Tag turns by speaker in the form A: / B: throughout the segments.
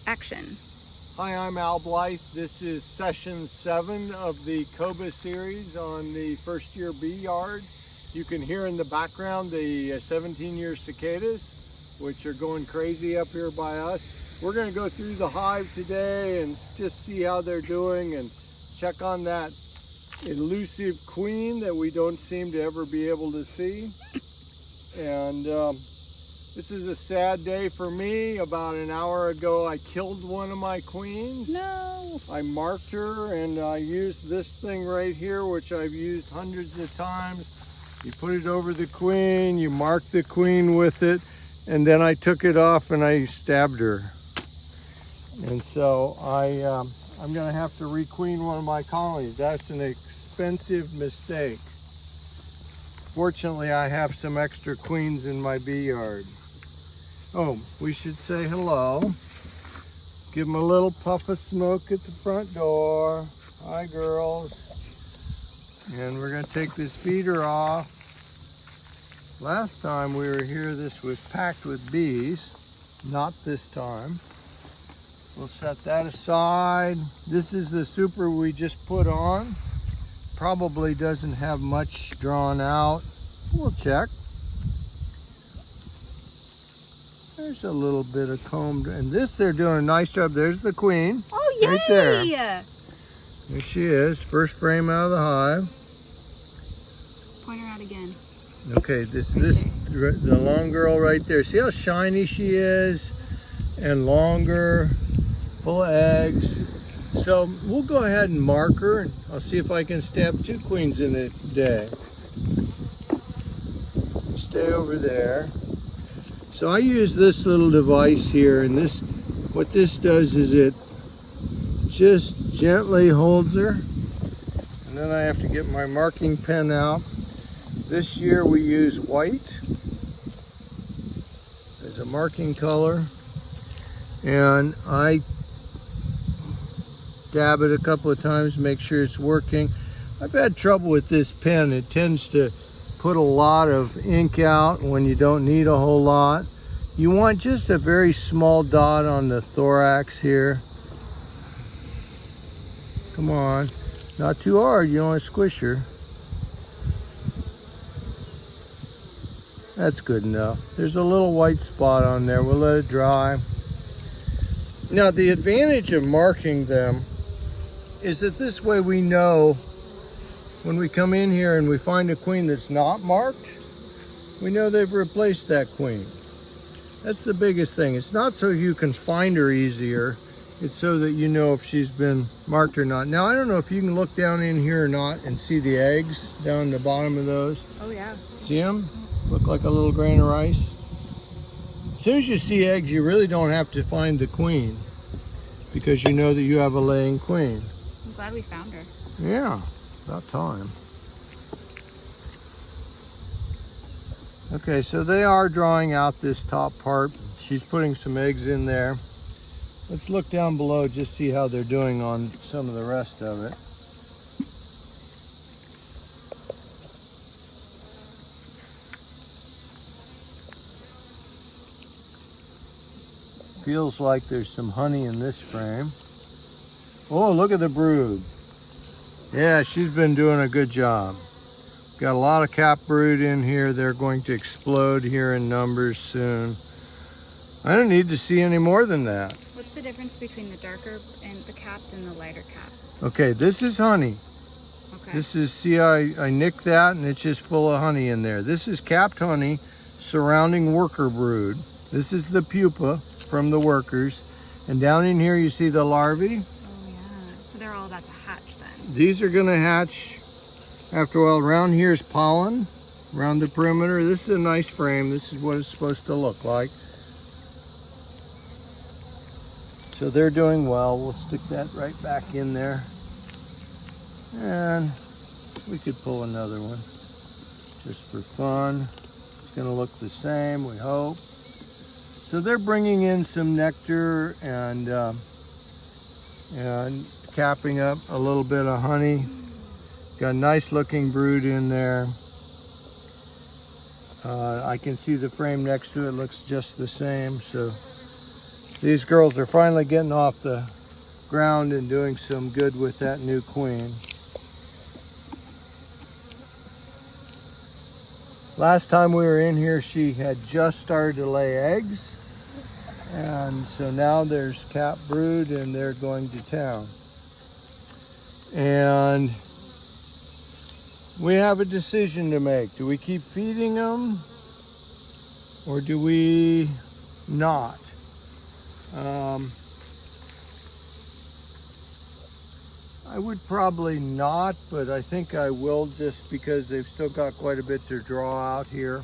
A: Action.
B: Hi, I'm Al Blythe. This is session 7 of the COBA series on the first year bee yard. You can hear in the background the 17-year cicadas, which are going crazy up here by us. We're going to go through the hive today and just see how they're doing and check on that elusive queen that we don't seem to ever be able to see. And this is a sad day for me. About an hour ago, I killed one of my queens.
A: No.
B: I marked her and I used this thing right here, which I've used hundreds of times. You put it over the queen, you mark the queen with it, and then I took it off and I stabbed her. And so I'm gonna have to requeen one of my colonies. That's an expensive mistake. Fortunately, I have some extra queens in my bee yard. Oh, we should say hello. Give them a little puff of smoke at the front door. Hi, girls. And we're gonna take this feeder off. Last time we were here, this was packed with bees. Not this time. We'll set that aside. This is the super we just put on. Probably doesn't have much drawn out. We'll check. There's a little bit of combed, and this they're doing a nice job. There's the queen.
A: Oh, yay!
B: Right there. There she is. First frame out of the hive.
A: Point her out again.
B: Okay, the long girl right there. See how shiny she is, and longer, full of eggs. So we'll go ahead and mark her, and I'll see if I can stab 2 queens in a day. Stay over there. So I use this little device here, and what this does is it just gently holds her, and then I have to get my marking pen out. This year we use white as a marking color, and I dab it a couple of times to make sure it's working. I've had trouble with this pen. It tends to put a lot of ink out when you don't need a whole lot. You want just a very small dot on the thorax here. Come on, not too hard, you don't want to squish her. That's good enough. There's a little white spot on there, we'll let it dry. Now the advantage of marking them is that this way we know when we come in here and we find a queen that's not marked, we know they've replaced that queen. That's the biggest thing. It's not so you can find her easier, it's so that you know if she's been marked or not. Now I don't know if you can look down in here or not and see the eggs down the bottom of those.
A: Oh yeah.
B: See them? Look like a little grain of rice. As soon as you see eggs, you really don't have to find the queen because you know that you have a laying queen.
A: I'm glad we found her.
B: Yeah, about time. Okay, so they are drawing out this top part. She's putting some eggs in there. Let's look down below, just see how they're doing on some of the rest of it. Feels like there's some honey in this frame. Oh, look at the brood. Yeah, she's been doing a good job. Got a lot of cap brood in here. They're going to explode here in numbers soon. I don't need to see any more than that.
A: What's the difference between the darker and the capped and the lighter capped?
B: Okay, this is honey.
A: Okay.
B: This is, see, I nicked that and it's just full of honey in there. This is capped honey surrounding worker brood. This is the pupa from the workers. And down in here you see the larvae.
A: Oh yeah, so they're all about to hatch then.
B: These are gonna hatch after a while. Around here is pollen, around the perimeter. This is a nice frame. This is what it's supposed to look like. So they're doing well. We'll stick that right back in there. And we could pull another one just for fun. It's gonna look the same, we hope. So they're bringing in some nectar and capping up a little bit of honey. Got a nice looking brood in there. I can see the frame next to it looks just the same. So These girls are finally getting off the ground and doing some good with that new queen. Last time we were in here, she had just started to lay eggs. And so now there's cap brood and they're going to town. And we have a decision to make. Do we keep feeding them or do we not? I would probably not, but I think I will, just because they've still got quite a bit to draw out here.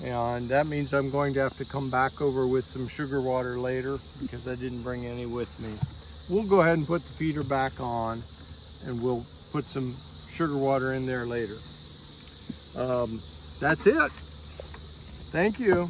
B: And that means I'm going to have to come back over with some sugar water later because I didn't bring any with me. We'll go ahead and put the feeder back on and we'll put some sugar water in there later. That's it. Thank you.